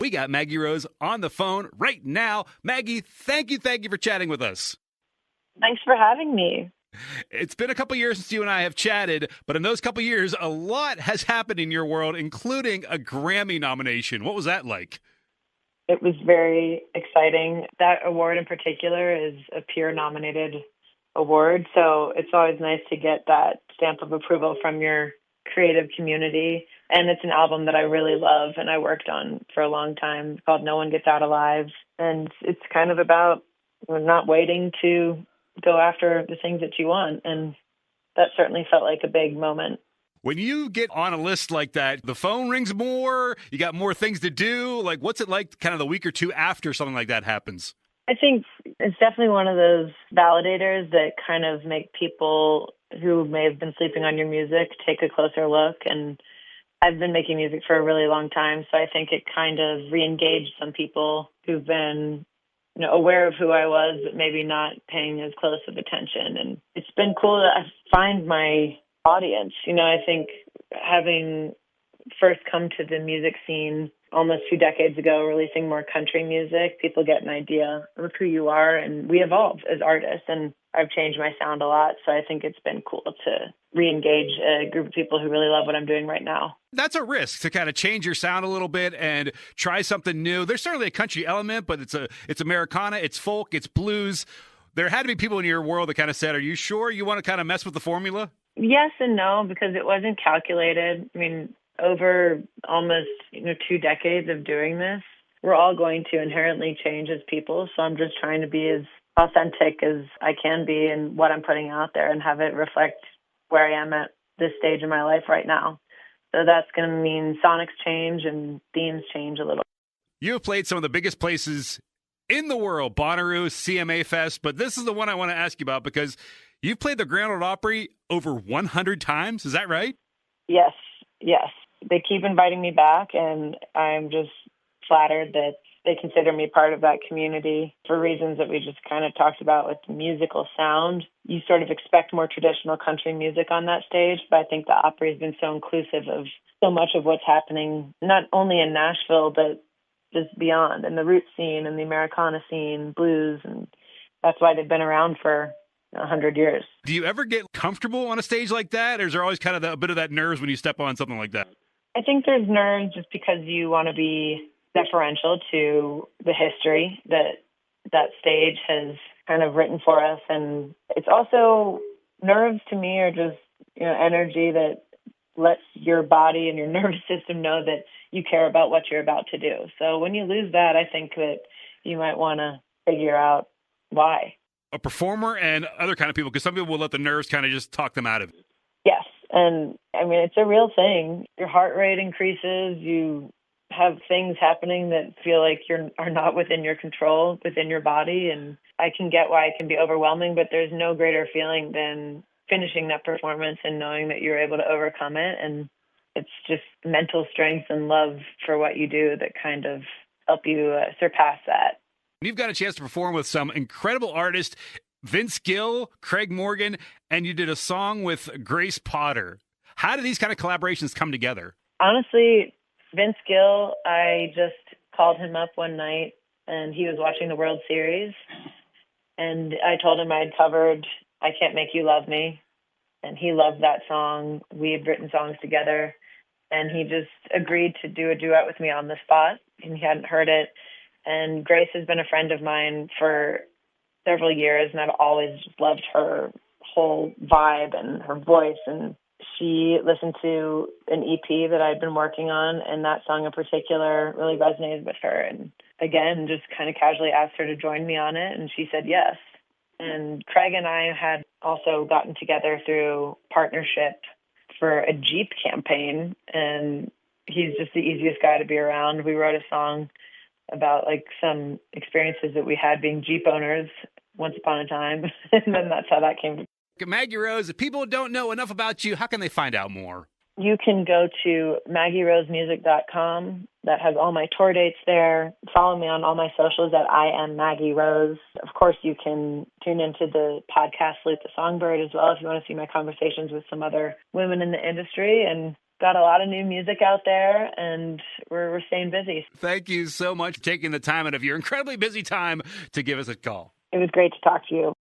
We got Maggie Rose on the phone right now. Maggie, thank you for chatting with us. Thanks for having me. It's been a couple years since you and I have chatted, but in those couple years, a lot has happened in your world, including a Grammy nomination. What was that like? It was very exciting. That award in particular is a peer-nominated award, so it's always nice to get that stamp of approval from your creative community. And it's an album that I really love and I worked on for a long time called No One Gets Out Alive. And it's kind of about not waiting to go after the things that you want. And that certainly felt like a big moment. When you get on a list like that, the phone rings more, you got more things to do. Like, what's it like kind of the week or two after something like that happens? I think it's definitely one of those validators that kind of make people who may have been sleeping on your music take a closer look. And I've been making music for a really long time, so I think it kind of re-engaged some people who've been aware of who I was, but maybe not paying as close of attention. And it's been cool to find my audience. I think having first come to the music scene almost 2 decades ago, releasing more country music, people get an idea of who you are, and we evolve as artists. And I've changed my sound a lot, so I think it's been cool to re-engage a group of people who really love what I'm doing right now. That's a risk to kind of change your sound a little bit and try something new. There's certainly a country element, but it's Americana, it's folk, it's blues. There had to be people in your world that kind of said, are you sure you want to kind of mess with the formula? Yes and no, because it wasn't calculated. I mean, over almost 2 decades of doing this, we're all going to inherently change as people. So I'm just trying to be as authentic as I can be in what I'm putting out there and have it reflect where I am at this stage in my life right now. So that's going to mean sonics change and themes change a little. You have played some of the biggest places in the world, Bonnaroo, CMA Fest, but this is the one I want to ask you about because you've played the Grand Ole Opry over 100 times. Is that right? Yes. They keep inviting me back, and I'm just flattered that they consider me part of that community for reasons that we just kind of talked about with the musical sound. You sort of expect more traditional country music on that stage, but I think the Opry has been so inclusive of so much of what's happening, not only in Nashville, but just beyond, and the roots scene and the Americana scene, blues, and that's why they've been around for 100 years. Do you ever get comfortable on a stage like that, or is there always kind of a bit of that nerves when you step on something like that? I think there's nerves just because you want to be deferential to the history that stage has kind of written for us. And it's also, nerves to me are just, energy that lets your body and your nervous system know that you care about what you're about to do. So when you lose that, I think that you might want to figure out why. A performer and other kind of people, because some people will let the nerves kind of just talk them out of it. Yes. And I mean, it's a real thing. Your heart rate increases. You have things happening that feel like are not within your control, within your body. And I can get why it can be overwhelming, but there's no greater feeling than finishing that performance and knowing that you're able to overcome it. And it's just mental strength and love for what you do that kind of help you surpass that. You've got a chance to perform with some incredible artists, Vince Gill, Craig Morgan, and you did a song with Grace Potter. How do these kind of collaborations come together? Honestly, Vince Gill, I just called him up one night and he was watching the World Series. And I told him I had covered I Can't Make You Love Me. And he loved that song. We had written songs together. And he just agreed to do a duet with me on the spot. And he hadn't heard it. And Grace has been a friend of mine for several years, and I've always just loved her whole vibe and her voice. And she listened to an EP that I'd been working on, and that song in particular really resonated with her. And again, just kind of casually asked her to join me on it, and she said yes. And Craig and I had also gotten together through partnership for a Jeep campaign, and he's just the easiest guy to be around. We wrote a song about some experiences that we had being Jeep owners once upon a time. And then that's how that came to. Maggie Rose, if people don't know enough about you, how can they find out more? You can go to MaggieRoseMusic.com. That has all my tour dates there. Follow me on all my socials at I am Maggie Rose. Of course, you can tune into the podcast Salute the Songbird as well if you want to see my conversations with some other women in the industry. And got a lot of new music out there, and we're staying busy. Thank you so much for taking the time out of your incredibly busy time to give us a call. It was great to talk to you.